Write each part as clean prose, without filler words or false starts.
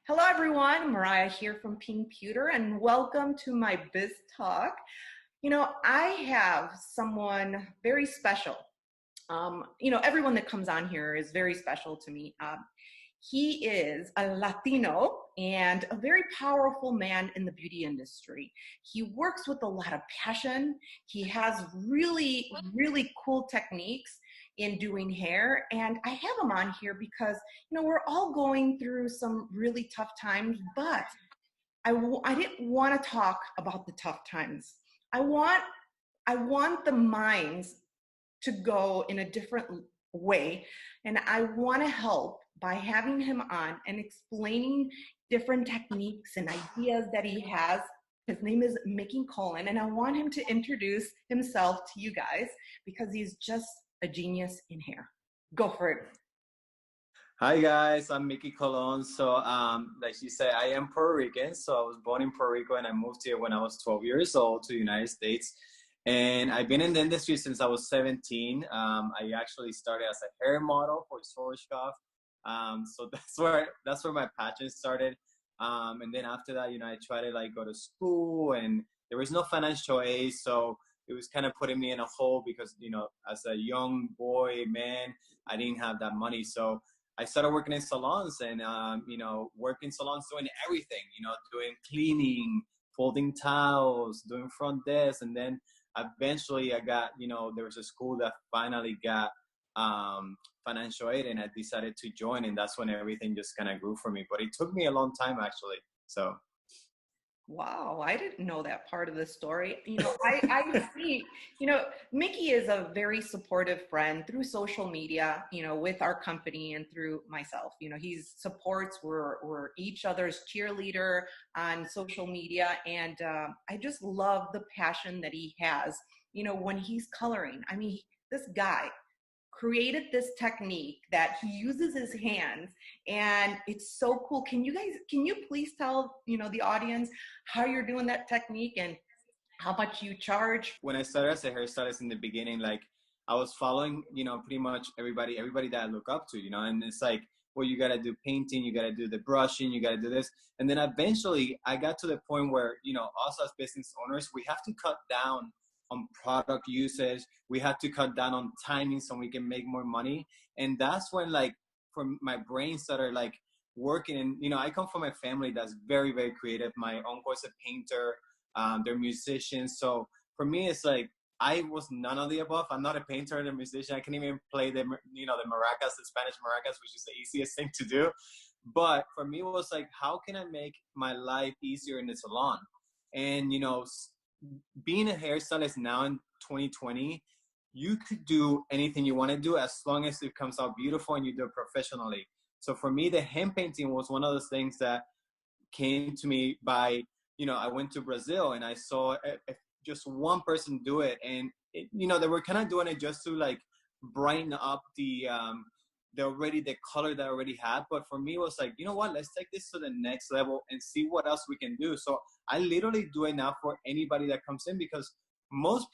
Hello everyone, Mireya here from Pink Pewter and welcome to my Biz Talk. I have someone very special. Everyone that comes on here is very special to me. He is a Latino and a very powerful man in the beauty industry. He works with a lot of passion. He has really, really cool techniques in doing hair. And I have him on here because, we're all going through some really tough times, but I didn't want to talk about the tough times. I want the minds to go in a different way. And I want to help by having him on and explaining different techniques and ideas that he has. His name is Mickey Cullen, and I want him to introduce himself to you guys because he's just a genius in hair. Go for it. Hi guys, I'm Mickey Colon. So, like she said, I am Puerto Rican. So I was born in Puerto Rico and I moved here when I was 12 years old to the United States. And I've been in the industry since I was 17. I actually started as a hair model for Soroscoff. So that's where my passion started. And then after that, I tried to go to school and there was no financial aid. So it was kind of putting me in a hole because, as a young boy, man, I didn't have that money. So I started working in salons and, working salons, doing everything, doing cleaning, folding towels, doing front desk. And then eventually I got, there was a school that finally got financial aid and I decided to join. And that's when everything just kind of grew for me. But it took me a long time, actually. So. Wow, I didn't know that part of the story. I see, Mickey is a very supportive friend through social media, with our company and through myself. He supports, we're each other's cheerleader on social media. And I just love the passion that he has, when he's coloring. I mean, this guy created this technique that he uses his hands and it's so cool. Can you please tell the audience how you're doing that technique and how much you charge? When I started as a hairstylist in the beginning, I was following pretty much everybody that I look up to, and it's like, well, you got to do painting, you got to do the brushing, you got to do this. And then eventually I got to the point where us as business owners, we have to cut down on product usage. We had to cut down on timing so we can make more money. And that's when from my brain started working. And I come from a family that's very, very creative. My uncle is a painter, they're musicians. So for me, it's I was none of the above. I'm not a painter and a musician. I can't even play the maracas, the Spanish maracas, which is the easiest thing to do. But for me, it was how can I make my life easier in the salon? And being a hairstylist now in 2020, you could do anything you want to do as long as it comes out beautiful and you do it professionally. So for me, the hand painting was one of those things that came to me by, I went to Brazil and I saw just one person do it. And, they were kind of doing it just to brighten up the color that I already had. But for me, it was you know what, let's take this to the next level and see what else we can do. So I literally do it now for anybody that comes in because most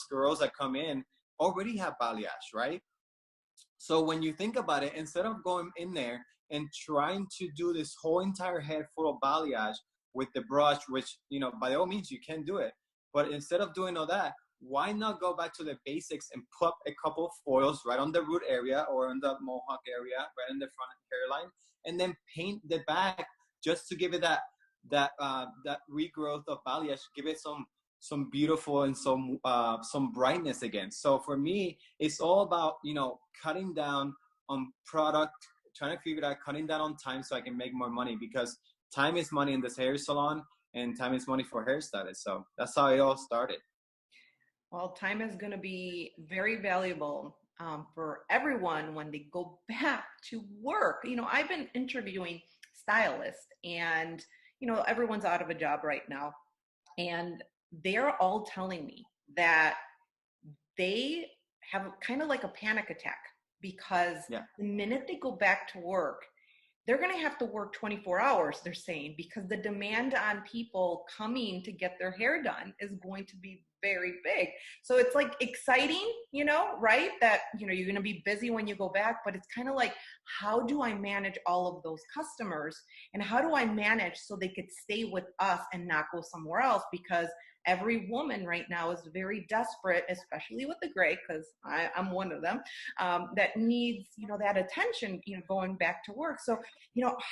girls that come in already have balayage, right? So when you think about it, instead of going in there and trying to do this whole entire head full of balayage with the brush, which, by all means you can do it. But instead of doing all that, why not go back to the basics and put a couple of foils right on the root area or on the mohawk area, right in the front hairline, and then paint the back just to give it that regrowth of balayage, give it some beautiful and some brightness again. So for me, it's all about cutting down on product, trying to figure out cutting down on time so I can make more money, because time is money in this hair salon and time is money for hairstylists. So that's how it all started. Well, time is going to be very valuable for everyone when they go back to work. I've been interviewing stylists and, everyone's out of a job right now. And they're all telling me that they have kind of like a panic attack because the minute they go back to work, they're going to have to work 24 hours, they're saying, because the demand on people coming to get their hair done is going to be very big. So it's like exciting, right? That, you're going to be busy when you go back, but it's kind of like, how do I manage all of those customers, and how do I manage so they could stay with us and not go somewhere else? Because every woman right now is very desperate, especially with the gray, because I'm one of them, that needs, that attention, going back to work. So,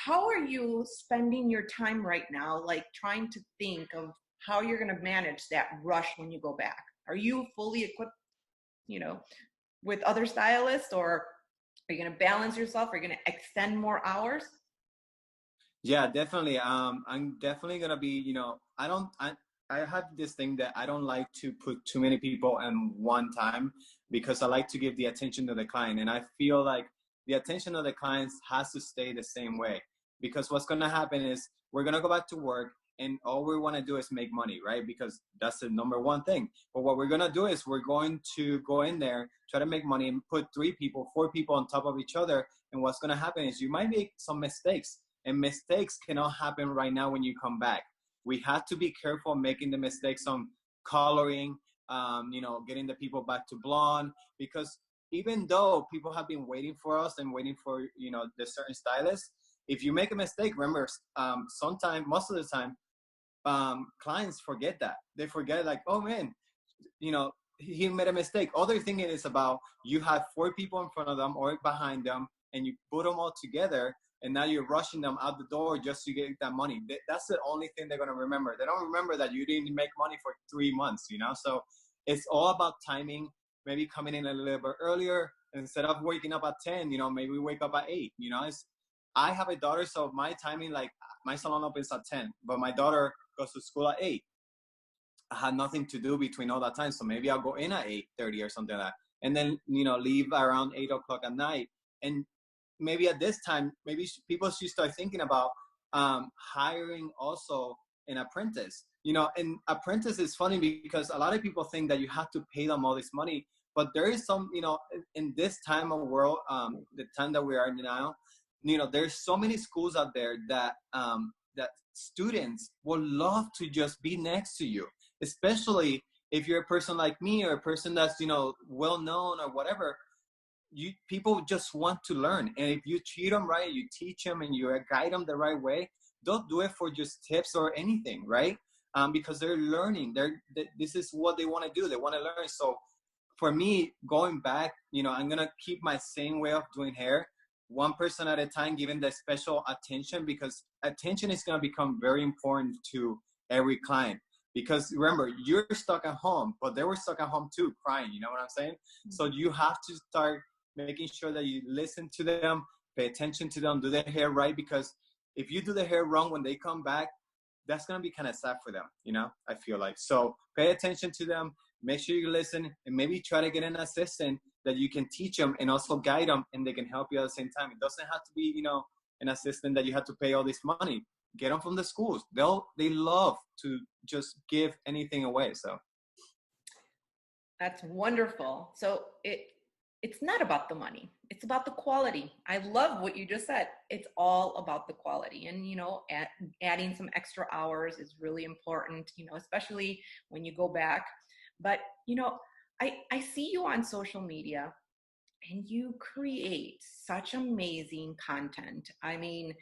how are you spending your time right now, like trying to think of how you're going to manage that rush when you go back? Are you fully equipped, you know, with other stylists, or are you going to balance yourself? Are you going to extend more hours? Yeah, definitely. I'm definitely gonna be, I have this thing that I don't like to put too many people in one time, because I like to give the attention to the client. And I feel like the attention of the clients has to stay the same way, because what's gonna happen is we're gonna go back to work and all we wanna do is make money, right? Because that's the number one thing. But what we're gonna do is we're going to go in there, try to make money and put 3 people, 4 people on top of each other. And what's gonna happen is you might make some mistakes, and mistakes cannot happen right now when you come back. We have to be careful making the mistakes on coloring, getting the people back to blonde, because even though people have been waiting for us and waiting for, the certain stylist, if you make a mistake, remember, sometimes, most of the time, clients forget that. They forget, like, oh man, he made a mistake. Other thing is about, you have 4 people in front of them or behind them, and you put them all together, and now you're rushing them out the door just to get that money. That's the only thing they're going to remember. They don't remember that you didn't make money for 3 months, So it's all about timing, maybe coming in a little bit earlier. Instead of waking up at 10, maybe we wake up at 8, I have a daughter, so my timing, like, my salon opens at 10, but my daughter goes to school at 8. I had nothing to do between all that time, so maybe I'll go in at 8:30 or something like that, and then leave around 8 o'clock at night. And maybe at this time, maybe people should start thinking about hiring also an apprentice. And apprentice is funny because a lot of people think that you have to pay them all this money, but there is some, in this time of world, the time that we are in now, there's so many schools out there that that students would love to just be next to you, especially if you're a person like me or a person that's well known or whatever. People just want to learn, and if you treat them right, you teach them and you guide them the right way, don't do it for just tips or anything, right? Because they're learning. This is what they want to do. They want to learn. So for me, going back, I'm gonna keep my same way of doing hair, one person at a time, giving the special attention, because attention is gonna become very important to every client. Because remember, you're stuck at home, but they were stuck at home too, crying. You know what I'm saying? Mm-hmm. So you have to start making sure that you listen to them, pay attention to them, do their hair right. Because if you do the hair wrong when they come back, that's going to be kind of sad for them, I feel like. So pay attention to them, make sure you listen, and maybe try to get an assistant that you can teach them and also guide them, and they can help you at the same time. It doesn't have to be, an assistant that you have to pay all this money. Get them from the schools. They love to just give anything away. So that's wonderful. So it's not about the money. It's about the quality. I love what you just said. It's all about the quality. And, adding some extra hours is really important, especially when you go back. But, I see you on social media and you create such amazing content. I mean,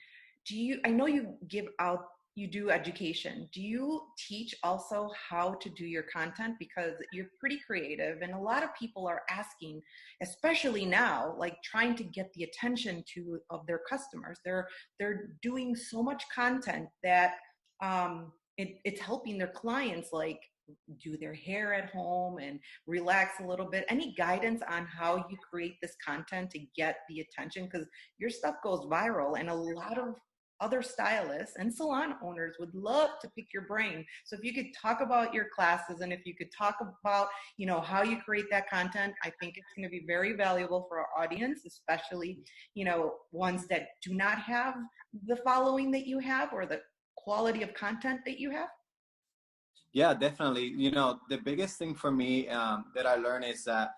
I know you do education. Do you teach also how to do your content? Because you're pretty creative, and a lot of people are asking, especially now, like trying to get the attention of their customers. They're doing so much content that it's helping their clients, like, do their hair at home and relax a little bit. Any guidance on how you create this content to get the attention? Because your stuff goes viral, and a lot of other stylists and salon owners would love to pick your brain. So if you could talk about your classes, and if you could talk about, how you create that content, I think it's going to be very valuable for our audience, especially, ones that do not have the following that you have or the quality of content that you have. Yeah, definitely. The biggest thing for me that I learned is that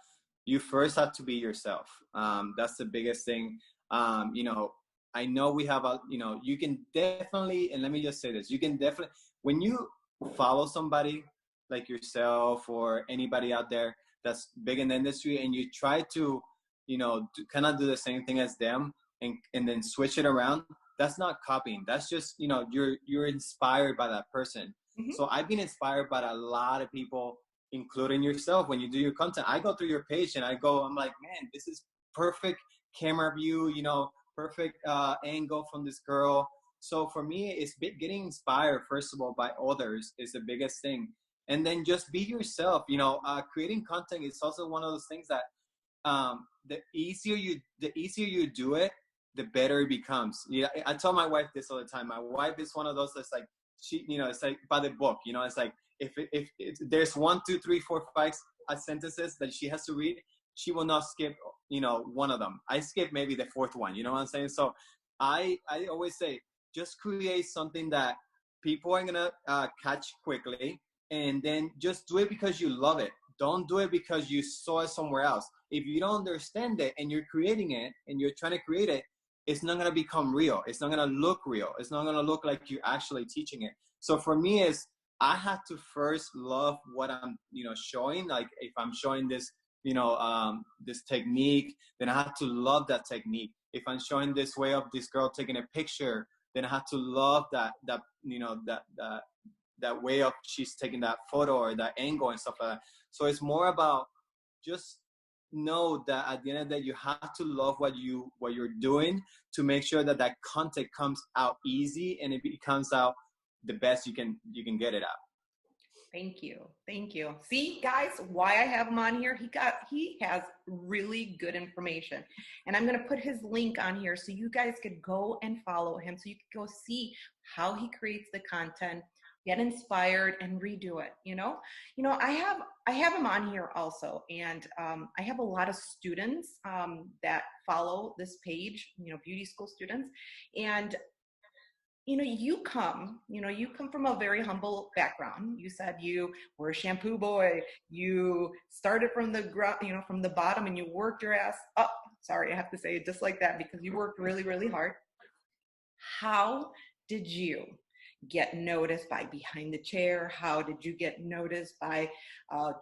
you first have to be yourself. That's the biggest thing. I know we have you can definitely, and let me just say this, you can definitely, when you follow somebody, like yourself or anybody out there that's big in the industry, and you try to, kind of do the same thing as them, and then switch it around, that's not copying. That's just, you're inspired by that person. Mhm. So I've been inspired by a lot of people, including yourself. When you do your content, I go through your page and I'm like, man, this is perfect camera view, perfect angle from this girl. So for me, it's getting inspired, first of all, by others is the biggest thing. And then just be yourself. Creating content is also one of those things that the easier you do it, the better it becomes. Yeah, I tell my wife this all the time. My wife is one of those that's like, she, it's like by the book. It's like if there's 1, 2, 3, 4, 5 sentences that she has to read, she will not skip, one of them. I skip maybe the fourth one. You know what I'm saying? So I always say, just create something that people are gonna catch quickly, and then just do it because you love it. Don't do it because you saw it somewhere else. If you don't understand it and you're creating it and you're trying to create it, it's not gonna become real. It's not gonna look real. It's not gonna look like you're actually teaching it. So for me, I have to first love what I'm, showing. Like if I'm showing this, this technique, then I have to love that technique. If I'm showing this way of this girl taking a picture, then I have to love that way of she's taking that photo or that angle and stuff like that. So it's more about just know that at the end of the day, you have to love what you're doing to make sure that content comes out easy and it becomes out the best you can get it out. Thank you. Thank you. See, guys, why I have him on here, he has really good information. And I'm going to put his link on here so you guys could go and follow him, so you could go see how he creates the content, get inspired, and redo it. I have him on here also, and I have a lot of students that follow this page, beauty school students. And you come from a very humble background. You said you were a shampoo boy. You started from the ground, from the bottom, and you worked your ass up. Sorry, I have to say it just like that because you worked really, really hard. How did you get noticed by Behind the Chair? How did you get noticed by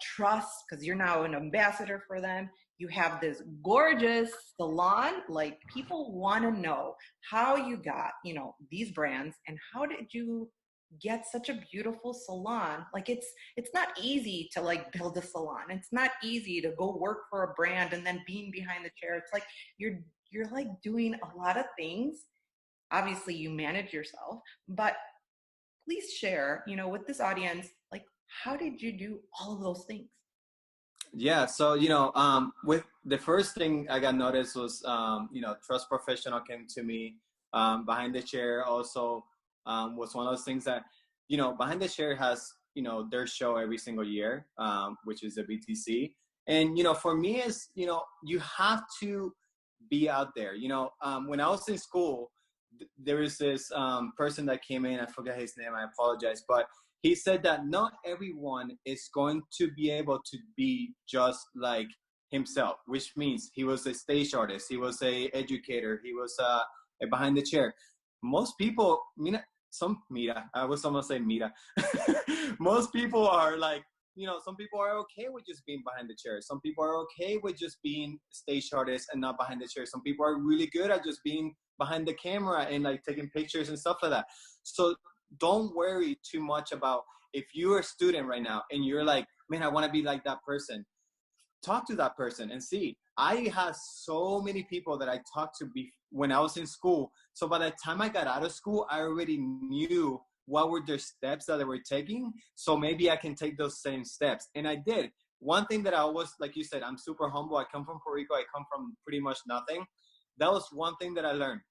Trust? Because you're now an ambassador for them. You have this gorgeous salon. Like, people want to know how you got, these brands, and how did you get such a beautiful salon? Like, it's not easy to like build a salon. It's not easy to go work for a brand and then being behind the chair. It's like you're like doing a lot of things. Obviously, you manage yourself, but please share, with this audience, like, how did you do all of those things? Yeah, so with the first thing I got noticed was Trust Professional came to me. Behind the Chair also was one of those things that Behind the Chair has their show every single year, which is the BTC. And for me is you have to be out there. When I was in school, there was this person that came in. I forget his name. I apologize, but he said that not everyone is going to be able to be just like himself, which means he was a stage artist, he was a educator, he was a behind the chair. Most people, I was almost saying Mira. Most people are like, some people are okay with just being behind the chair. Some people are okay with just being stage artists and not behind the chair. Some people are really good at just being behind the camera and like taking pictures and stuff like that. So don't worry too much about if you're a student right now and you're like, man, I want to be like that person. Talk to that person and see. I had so many people that I talked to when I was in school. So by the time I got out of school, I already knew what were their steps that they were taking. So maybe I can take those same steps. And I did. One thing that I was, like you said, I'm super humble. I come from Puerto Rico. I come from pretty much nothing. That was one thing that I learned.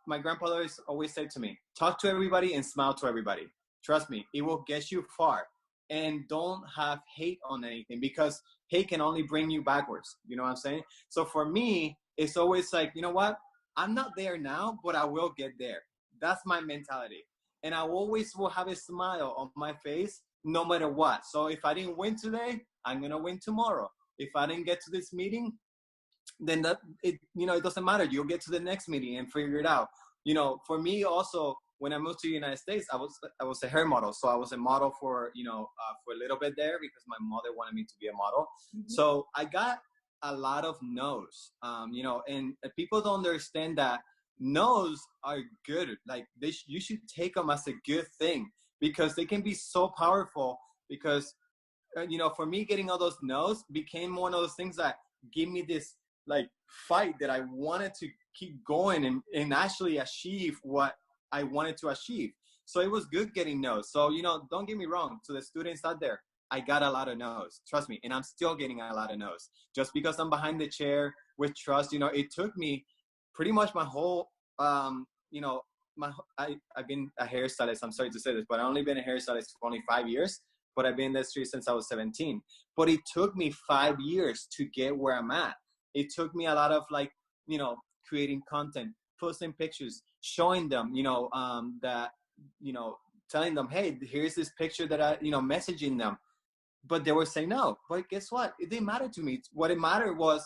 My grandfather always said to me, talk to everybody and smile to everybody. Trust me, it will get you far. And don't have hate on anything, because hate can only bring you backwards. You know what I'm saying? So for me, it's always like, you know what? I'm not there now, but I will get there. That's my mentality. And I always will have a smile on my face no matter what. So if I didn't win today, I'm going to win tomorrow. If I didn't get to this meeting, then it doesn't matter. You'll get to the next meeting and figure it out. For me also, when I moved to the United States, I was a hair model. So I was a model for, for a little bit there because my mother wanted me to be a model. Mhm. So I got a lot of no's, and people don't understand that no's are good. Like you should take them as a good thing because they can be so powerful. Because for me, getting all those no's became one of those things that give me this like fight that I wanted to keep going and actually achieve what I wanted to achieve. So it was good getting no's. So, don't get me wrong, to the students out there, I got a lot of no's, trust me, and I'm still getting a lot of no's. Just because I'm behind the chair with trust, it took me pretty much my whole, I've been a hairstylist. I'm sorry to say this, but I've only been a hairstylist for only 5 years. But I've been in the industry since I was 17. But it took me 5 years to get where I'm at. It took me a lot of creating content, posting pictures, showing them, that, telling them, hey, here's this picture that messaging them. But they were saying no. But guess what? It didn't matter to me. What it mattered was,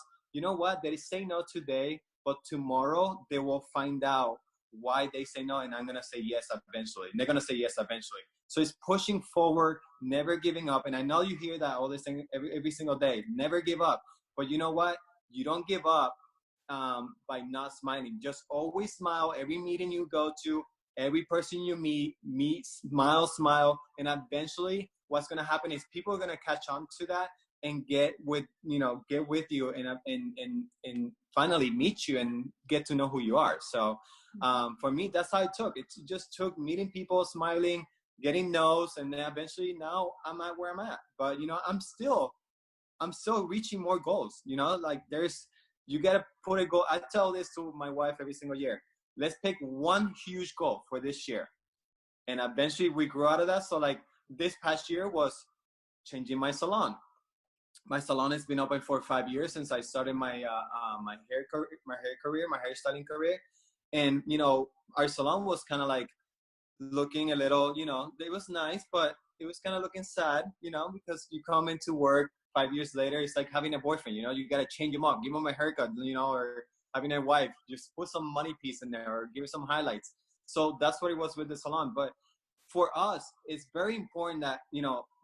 they say no today, but tomorrow they will find out why they say no, and I'm gonna say yes eventually. And they're gonna say yes eventually. So it's pushing forward, never giving up. And I know you hear that all this thing every single day. Never give up. But you know what? You don't give up by not smiling. Just always smile. Every meeting you go to, every person you meet, smile. And eventually what's going to happen is people are going to catch on to that and get with you and finally meet you and get to know who you are. So for me, that's how it took. It just took meeting people, smiling, getting no's, and then eventually now I'm at where I'm at. But I'm still reaching more goals. Like you gotta put a goal. I tell this to my wife every single year. Let's pick one huge goal for this year, and eventually we grow out of that. So like this past year was changing my salon. My salon has been open for 5 years since I started my my hairstyling career, and our salon was kind of like looking a little, it was nice, but it was kind of looking sad, because you come into work 5 years later, it's like having a boyfriend, you got to change him up, give him a haircut, or having a wife, just put some money piece in there or give it some highlights. So that's what it was with the salon. But for us, it's very important that,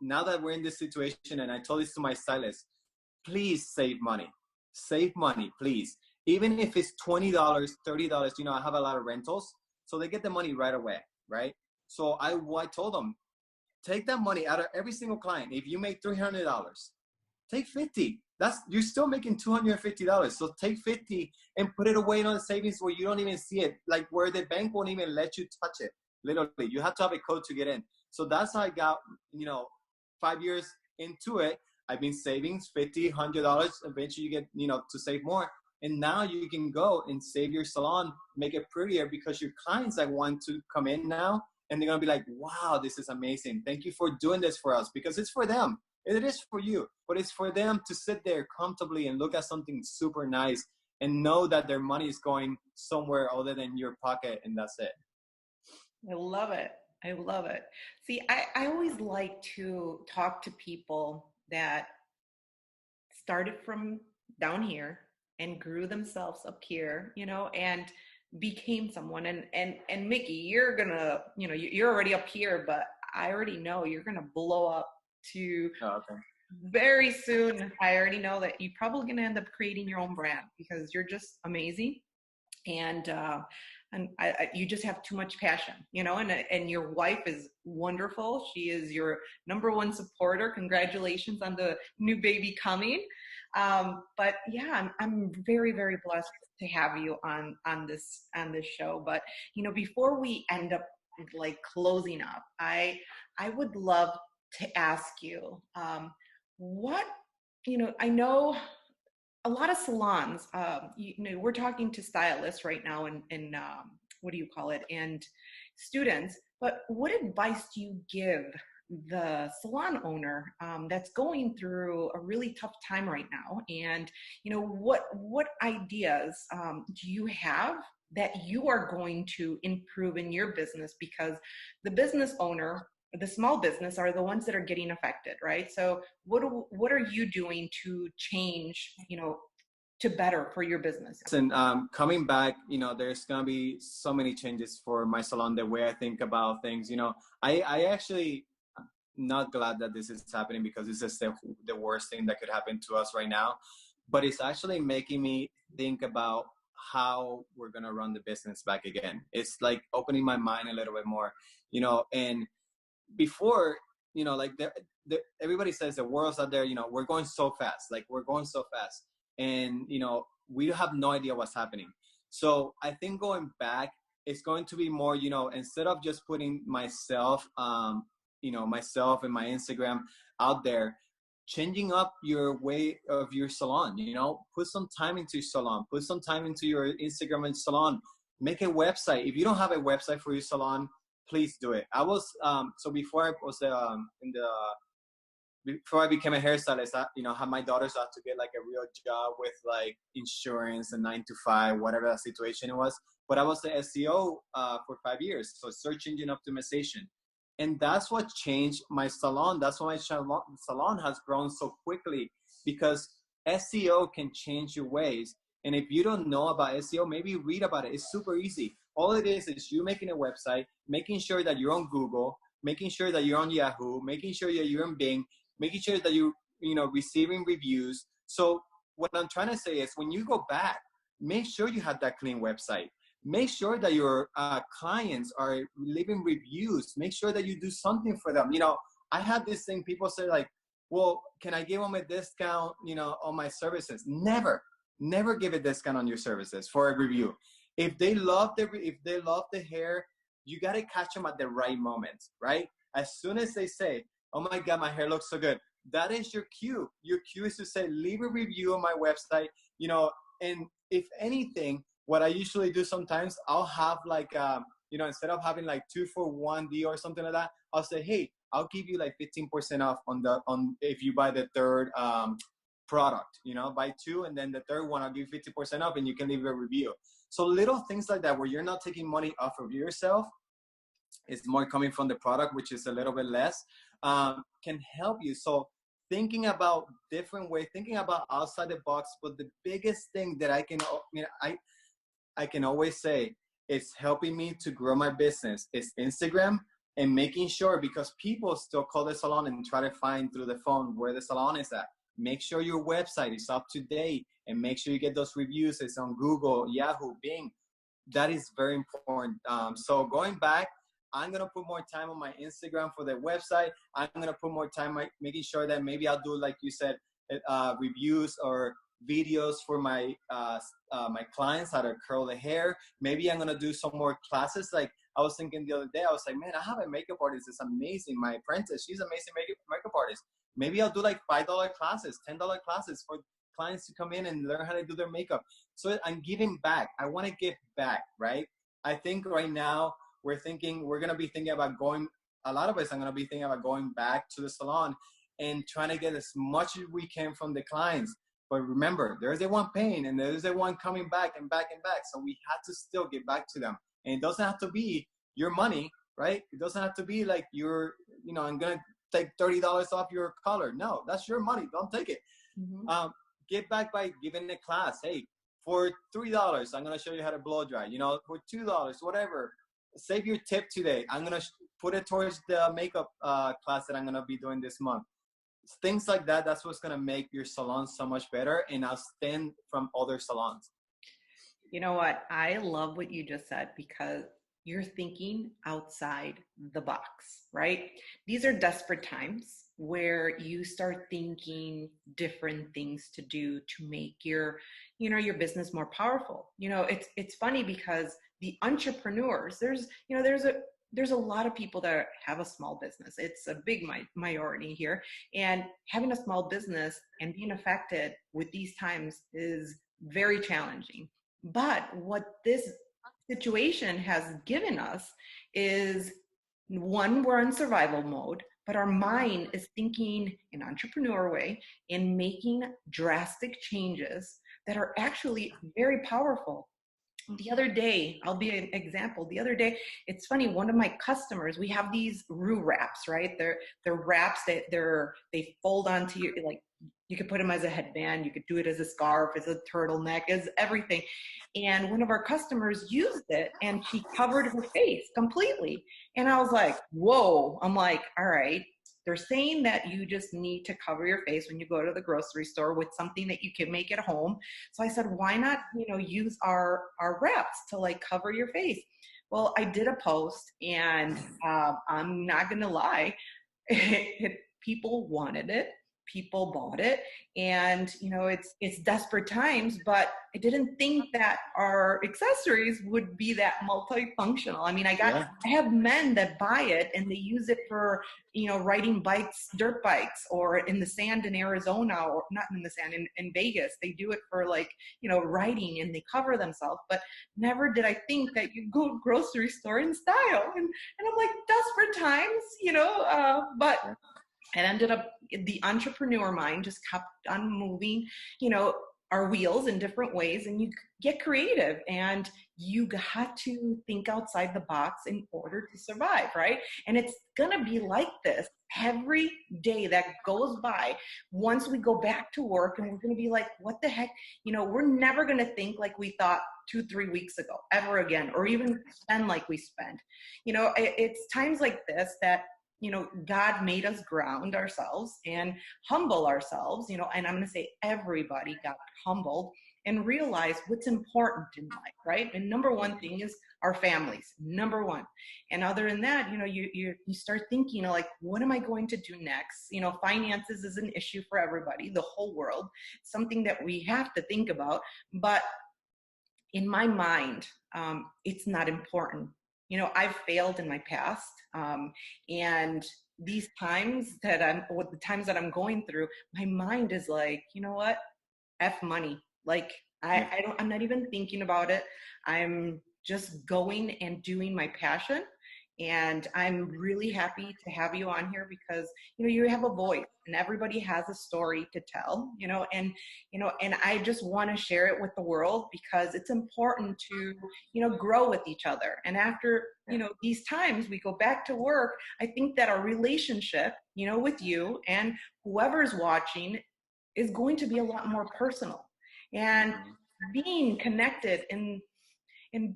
now that we're in this situation, and I told this to my stylist, please save money, please. Even if it's $20, $30, I have a lot of rentals, so they get the money right away. Right? So I told them, take that money out of every single client. If you make $300, take 50. You're still making $250. So take 50 and put it away in the savings where you don't even see it, like where the bank won't even let you touch it. Literally, you have to have a code to get in. So that's how I got, 5 years into it. I've been saving $50, $100. Eventually you get, to save more. And now you can go and save your salon, make it prettier, because your clients that want to come in now, and they're going to be like, wow, this is amazing. Thank you for doing this for us, because it's for them. It is for you, but it's for them to sit there comfortably and look at something super nice and know that their money is going somewhere other than your pocket, and that's it. I love it. I love it. See, I always like to talk to people that started from down here and grew themselves up here, and became someone. And Mickey, you're gonna, you're already up here, but I already know you're gonna blow up to very soon. I already know that you're probably gonna end up creating your own brand because you're just amazing. And you just have too much passion, and your wife is wonderful. She is your number one supporter. Congratulations on the new baby coming. But yeah, I'm very, very blessed to have you on this show. But before we end up like closing up, I would love to ask you, what, I know a lot of salons, we're talking to stylists right now and what do you call it, and students, but what advice do you give the salon owner that's going through a really tough time right now? And, what ideas do you have that you are going to improve in your business? Because the business owner, the small business, are the ones that are getting affected, right? So what are you doing to change, to better for your business? And coming back, there's gonna be so many changes for my salon, the way I think about things. I actually not glad that this is happening, because this is the worst thing that could happen to us right now. But it's actually making me think about how we're gonna run the business back again. It's like opening my mind a little bit more, and before, like everybody says the world's out there, we're going so fast, and we have no idea what's happening. So I think going back, it's going to be more, instead of just putting myself myself and my Instagram out there, changing up your way of your salon. Put some time into your salon, put some time into your Instagram and salon. Make a website. If you don't have a website for your salon, please do it. I was so before I was before I became a hairstylist, I had my daughters, so I had to get like a real job with like insurance and 9 to 5, whatever that situation was. But I was the SEO for 5 years, so search engine optimization, and that's what changed my salon. That's why my salon has grown so quickly, because SEO can change your ways. And if you don't know about SEO, maybe read about it. It's super easy. All it is you making a website, making sure that you're on Google, making sure that you're on Yahoo, making sure that you're in Bing, making sure that you receiving reviews. So what I'm trying to say is, when you go back, make sure you have that clean website. Make sure that your clients are leaving reviews. Make sure that you do something for them. I had this thing, people say like, well, can I give them a discount, on my services? Never give a discount on your services for a review. If they love the hair, you got to catch them at the right moment, right? As soon as they say, oh my God, my hair looks so good, that is your cue. Your cue is to say, leave a review on my website, and if anything, what I usually do sometimes, I'll have like, instead of having like 2 for 1 deal or something like that, I'll say, hey, I'll give you like 15% off on if you buy the third product, buy 2, and then the third one, I'll give you 50% off, and you can leave a review. So little things like that, where you're not taking money off of yourself, it's more coming from the product, which is a little bit less, can help you. So thinking about different ways, thinking about outside the box. But the biggest thing that I can always say it's helping me to grow my business is Instagram, and making sure, because people still call the salon and try to find through the phone where the salon is at. Make sure your website is up to date, and make sure you get those reviews. It's on Google, Yahoo, Bing. That is very important. So going back, I'm going to put more time on my Instagram for the website. I'm going to put more time making sure that maybe I'll do, like you said, reviews or videos for my my clients, how to curl the hair. Maybe I'm going to do some more classes. Like I was thinking the other day, I was like, man, I have a makeup artist. It's amazing. My apprentice, she's an amazing makeup artist. Maybe I'll do like $5 classes, $10 classes for clients to come in and learn how to do their makeup. So I'm giving back. I want to give back, right? I think right now we're going to be thinking about going, a lot of us are going to be thinking about going back to the salon and trying to get as much as we can from the clients. But remember, there's the one paying and there's the one coming back and back and back. So we have to still get back to them. And it doesn't have to be your money, right? It doesn't have to be like I'm going to take $30 off your color. No, that's your money. Don't take it. Mm-hmm. Get back by giving a class. Hey, for $3, I'm going to show you how to blow dry. For $2, whatever. Save your tip today. I'm going to put it towards the makeup class that I'm going to be doing this month. Things like that. That's what's going to make your salon so much better and outstand from other salons. You know what? I love what you just said, because you're thinking outside the box, right? These are desperate times where you start thinking different things to do to make your business more powerful. It's funny because the entrepreneurs, there's a lot of people that have a small business. It's a big minority here, and having a small business and being affected with these times is very challenging. But what this situation has given us is, one, we're in survival mode, but our mind is thinking in an entrepreneur way and making drastic changes that are actually very powerful. The other day, I'll be an example. The other day, it's funny, one of my customers, we have these roux wraps, right? They're wraps that they fold onto your, like, You could put them as a headband. You could do it as a scarf, as a turtleneck, as everything. And one of our customers used it and she covered her face completely. And I was like, whoa. I'm like, all right. They're saying that you just need to cover your face when you go to the grocery store with something that you can make at home. So I said, why not, use our wraps to like cover your face? Well, I did a post and I'm not going to lie. People wanted it, people bought it, and it's desperate times, but I didn't think that our accessories would be that multifunctional. I mean, Yeah. I have men that buy it and they use it for riding bikes, dirt bikes, or in the sand in Arizona, or not in the sand, in Vegas they do it for like riding, and they cover themselves. But never did I think that you go grocery store in style, and I'm like, desperate times, but it ended up, the entrepreneur mind just kept on moving, our wheels in different ways, and you get creative, and you got to think outside the box in order to survive, right? And it's gonna be like this every day that goes by. Once we go back to work, and we're gonna be like, what the heck? We're never gonna think like we thought 2-3 weeks ago ever again, or even spend like we spend. It's times like this that God made us ground ourselves and humble ourselves, and I'm going to say everybody got humbled and realized what's important in life, right? And number one thing is our families, number one. And other than that, you start thinking like, what am I going to do next? Finances is an issue for everybody, the whole world, something that we have to think about. But in my mind, it's not important. I've failed in my past, and these times or the times that I'm going through, my mind is like, you know what? F money. Like I'm not even thinking about it. I'm just going and doing my passion. And I'm really happy to have you on here because, you have a voice and everybody has a story to tell, and I just want to share it with the world because it's important to, grow with each other. And after, these times we go back to work, I think that our relationship, with you and whoever's watching is going to be a lot more personal. And being connected in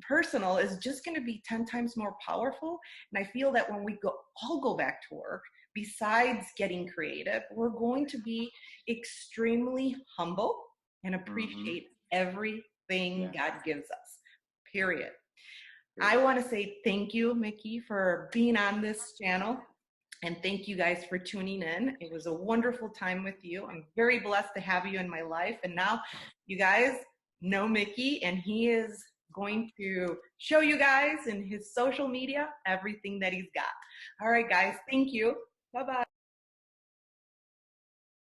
personal is just going to be 10 times more powerful. And I feel that when we all go back to work, besides getting creative, we're going to be extremely humble and appreciate everything God gives us, period. I want to say thank you, Mickey, for being on this channel. And thank you guys for tuning in. It was a wonderful time with you. I'm very blessed to have you in my life. And now you guys know Mickey, and he is going to show you guys in his social media everything that he's got. All right, guys. Thank you. Bye-bye.